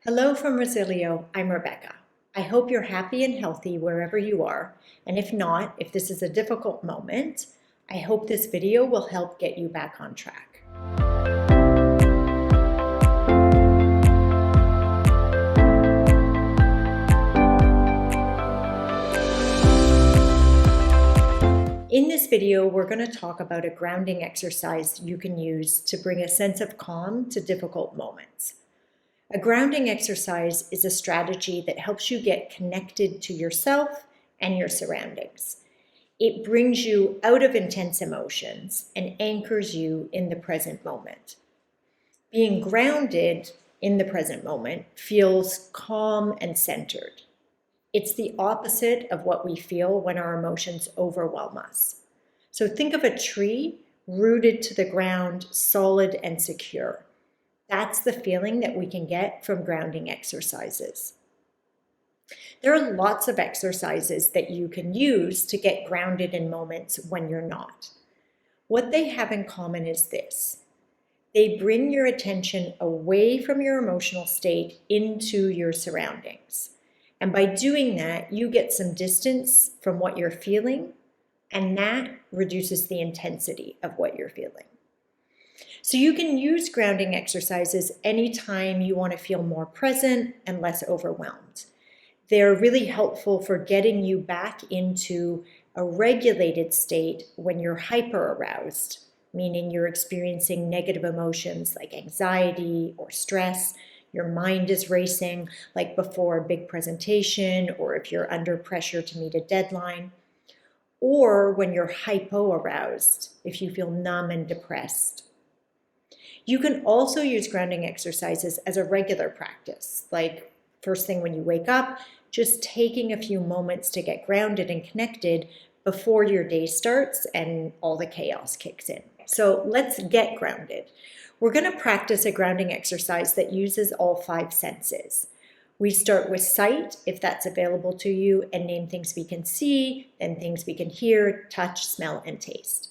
Hello from Resilio, I'm Rebecca. I hope you're happy and healthy wherever you are, and if not, if this is a difficult moment, I hope this video will help get you back on track. In this video, we're going to talk about a grounding exercise you can use to bring a sense of calm to difficult moments. A grounding exercise is a strategy that helps you get connected to yourself and your surroundings. It brings you out of intense emotions and anchors you in the present moment. Being grounded in the present moment feels calm and centered. It's the opposite of what we feel when our emotions overwhelm us. So think of a tree rooted to the ground, solid and secure. That's the feeling that we can get from grounding exercises. There are lots of exercises that you can use to get grounded in moments when you're not. What they have in common is this. They bring your attention away from your emotional state into your surroundings. And by doing that, you get some distance from what you're feeling, and that reduces the intensity of what you're feeling. So you can use grounding exercises anytime you want to feel more present and less overwhelmed. They're really helpful for getting you back into a regulated state when you're hyper-aroused, meaning you're experiencing negative emotions like anxiety or stress. Your mind is racing, like before a big presentation, or if you're under pressure to meet a deadline, or when you're hypo-aroused, if you feel numb and depressed. You can also use grounding exercises as a regular practice, like first thing when you wake up, just taking a few moments to get grounded and connected before your day starts and all the chaos kicks in. So let's get grounded. We're going to practice a grounding exercise that uses all 5 senses. We start with sight, if that's available to you, and name things we can see, then things we can hear, touch, smell, and taste.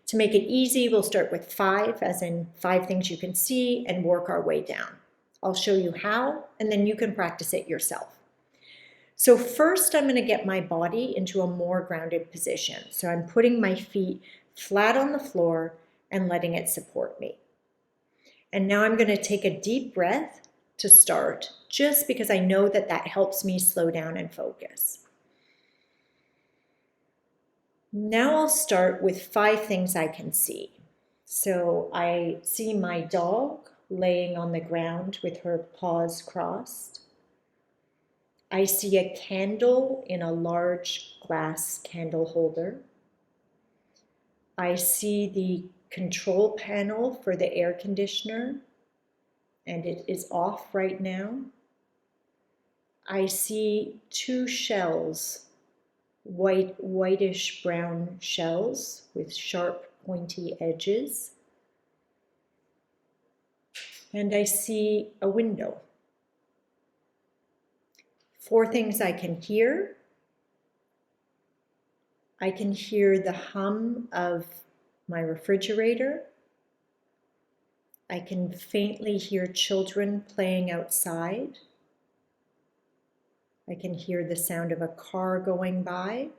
To make it easy, we'll start with 5, as in 5 things you can see, and work our way down. I'll show you how, and then you can practice it yourself. So first, I'm going to get my body into a more grounded position. So I'm putting my feet flat on the floor and letting it support me. And now I'm going to take a deep breath to start, just because I know that that helps me slow down and focus. Now I'll start with 5 things I can see. So I see my dog laying on the ground with her paws crossed. I see a candle in a large glass candle holder. I see the control panel for the air conditioner, and it is off right now. I see 2 shells, whitish brown shells with sharp pointy edges. And I see a window. 4 things I can hear. I can hear the hum of my refrigerator. I can faintly hear children playing outside. I can hear the sound of a car going by.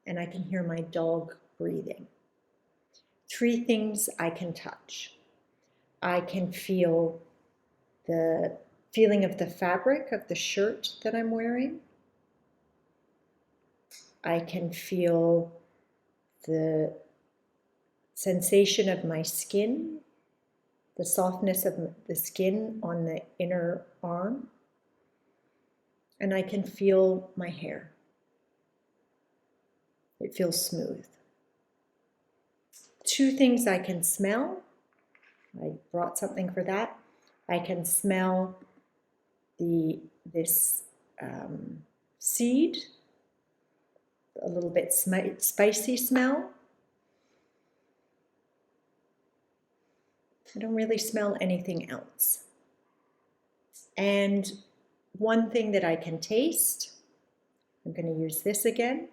And I can hear my dog breathing. 3 things I can touch. I can feel the feeling of the fabric of the shirt that I'm wearing. I can feel the sensation of my skin, the softness of the skin on the inner arm, and I can feel my hair. It feels smooth. 2 things I can smell. I brought something for that. I can smell this seed, a little bit spicy smell. I don't really smell anything else. And one thing that I can taste, I'm going to use this again.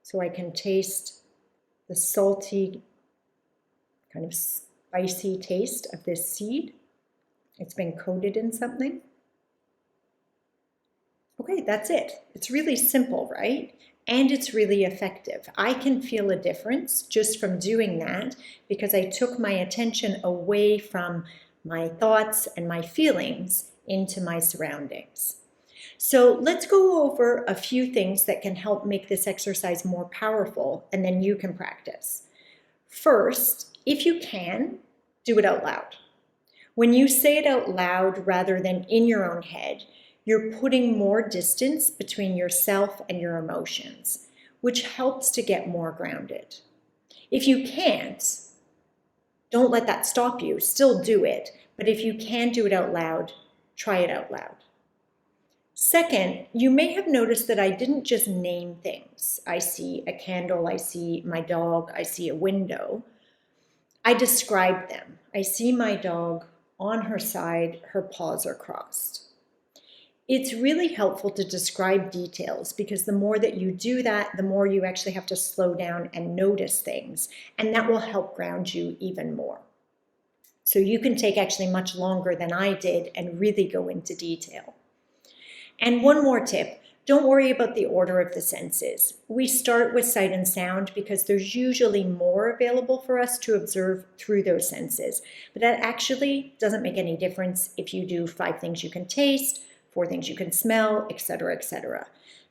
So I can taste the salty, kind of icy taste of this seed. It's been coated in something. Okay, that's it. It's really simple, right? And it's really effective. I can feel a difference just from doing that because I took my attention away from my thoughts and my feelings into my surroundings. So let's go over a few things that can help make this exercise more powerful, and then you can practice. First, if you can, do it out loud. When you say it out loud rather than in your own head, you're putting more distance between yourself and your emotions, which helps to get more grounded. If you can't, don't let that stop you. Still do it. But if you can do it out loud, try it out loud. Second, you may have noticed that I didn't just name things. I see a candle, I see my dog, I see a window. I described them. I see my dog on her side, her paws are crossed. It's really helpful to describe details because the more that you do that, the more you actually have to slow down and notice things, and that will help ground you even more. So you can take actually much longer than I did and really go into detail. And one more tip, don't worry about the order of the senses. We start with sight and sound because there's usually more available for us to observe through those senses, but that actually doesn't make any difference if you do 5 things you can taste, 4 things you can smell, etc., etc.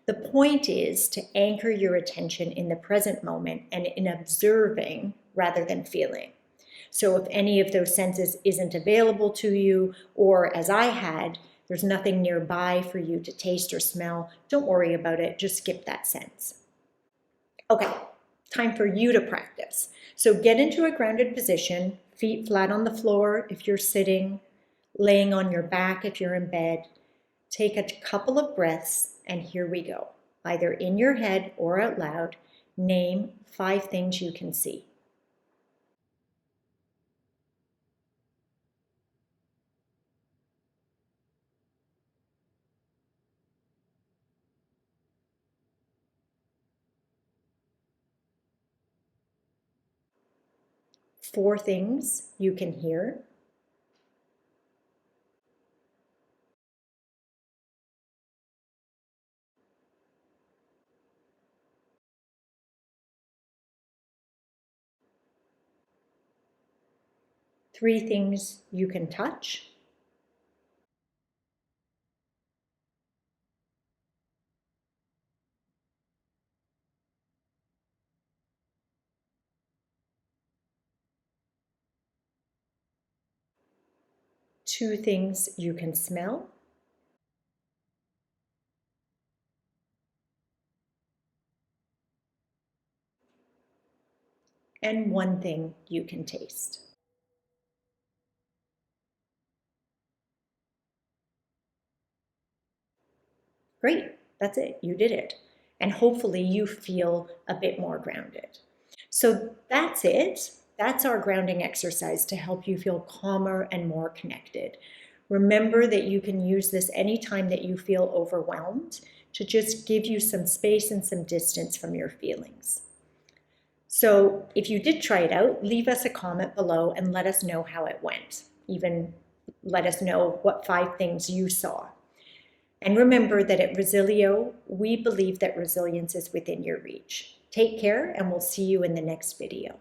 The point is to anchor your attention in the present moment and in observing rather than feeling. So if any of those senses isn't available to you, or as I had, there's nothing nearby for you to taste or smell, don't worry about it, just skip that sense. Okay, time for you to practice. So get into a grounded position, feet flat on the floor if you're sitting, laying on your back if you're in bed. Take a couple of breaths, and here we go. Either in your head or out loud, name 5 things you can see. Four things you can hear. 3 things you can touch. 2 things you can smell. And 1 thing you can taste. Great, that's it, you did it. And hopefully you feel a bit more grounded. So that's it. That's our grounding exercise to help you feel calmer and more connected. Remember that you can use this anytime that you feel overwhelmed to just give you some space and some distance from your feelings. So if you did try it out, leave us a comment below and let us know how it went. Even let us know what 5 things you saw. And remember that at Resilio, we believe that resilience is within your reach. Take care, and we'll see you in the next video.